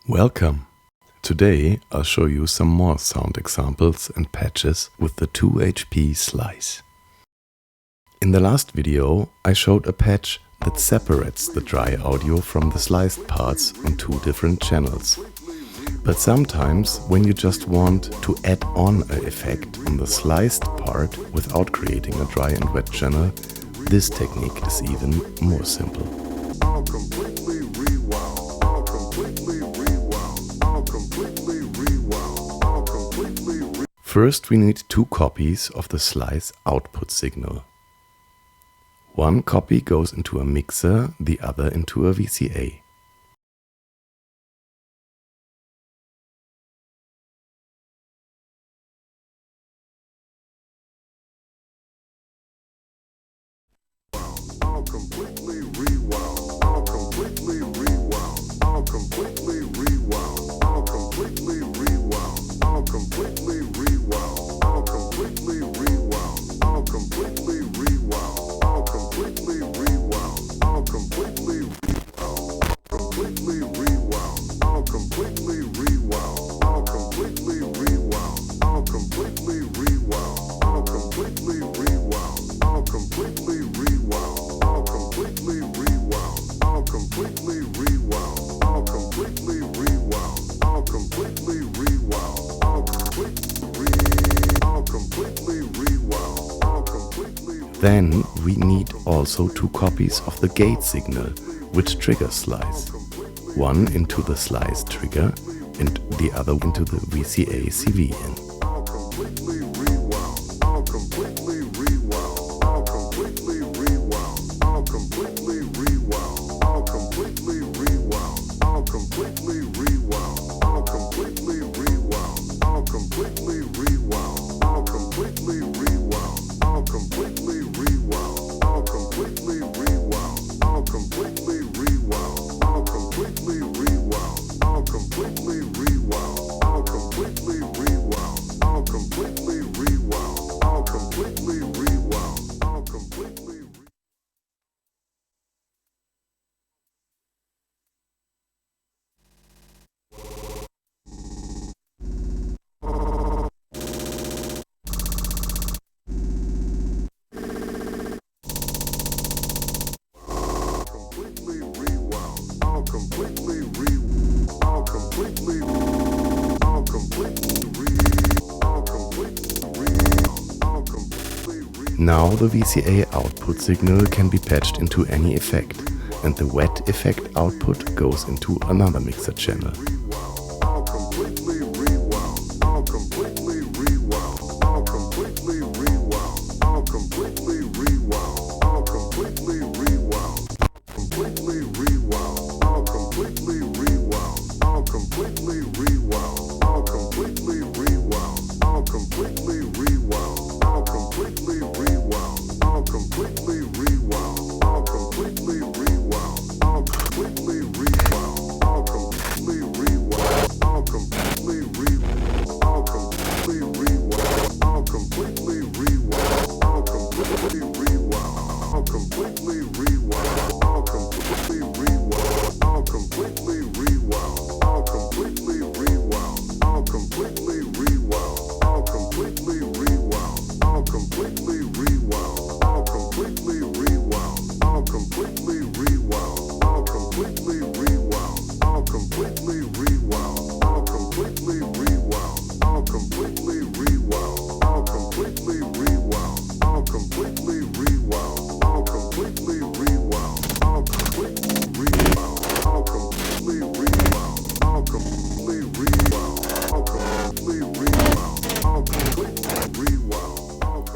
Welcome! Today I'll show you some more sound examples and patches with the 2HP slice. In the last video I showed a patch that separates the dry audio from the sliced parts on two different channels. But sometimes when you just want to add on an effect on the sliced part without creating a dry and wet channel, this technique is even more simple. First we need two copies of the slice output signal. One copy goes into a mixer, the other into a VCA. Then we need also two copies of the gate signal, which triggers slice. One into the slice trigger and the other into the VCA CV in. Now the VCA output signal can be patched into any effect, and the wet effect output goes into another mixer channel.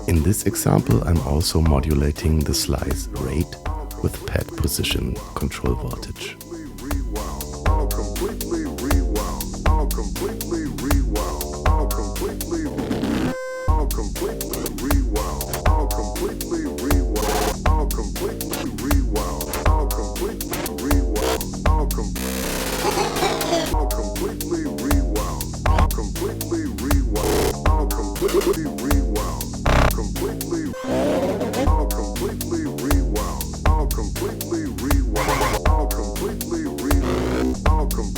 In this example, I'm also modulating the slice rate with pad position control voltage.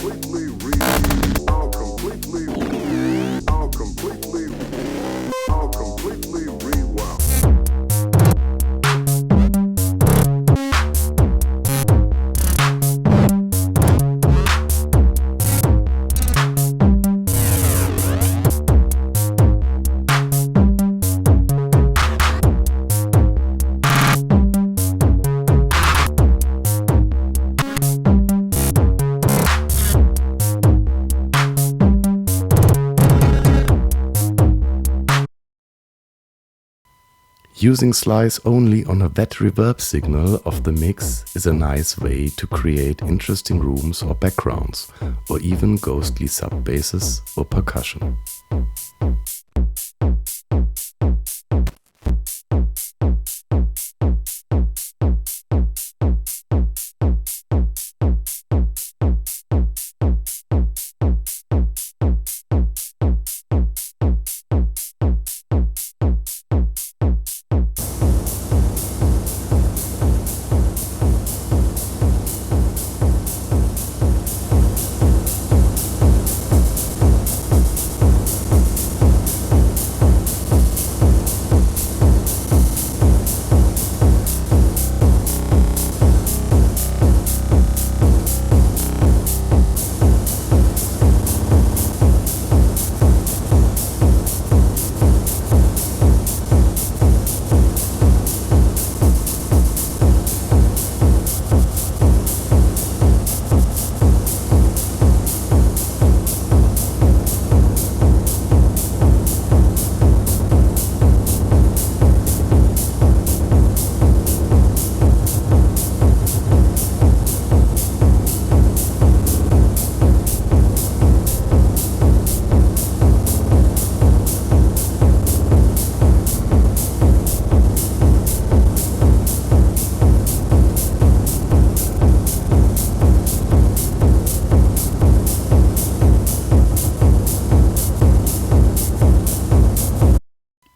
completely Using slice only on a wet reverb signal of the mix is a nice way to create interesting rooms or backgrounds, or even ghostly sub-basses or percussion.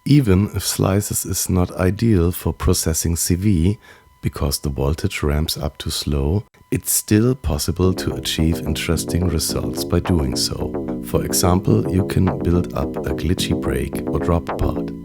Even if slices is not ideal for processing CV, because the voltage ramps up too slow, it's still possible to achieve interesting results by doing so. For example, you can build up a glitchy break or drop part.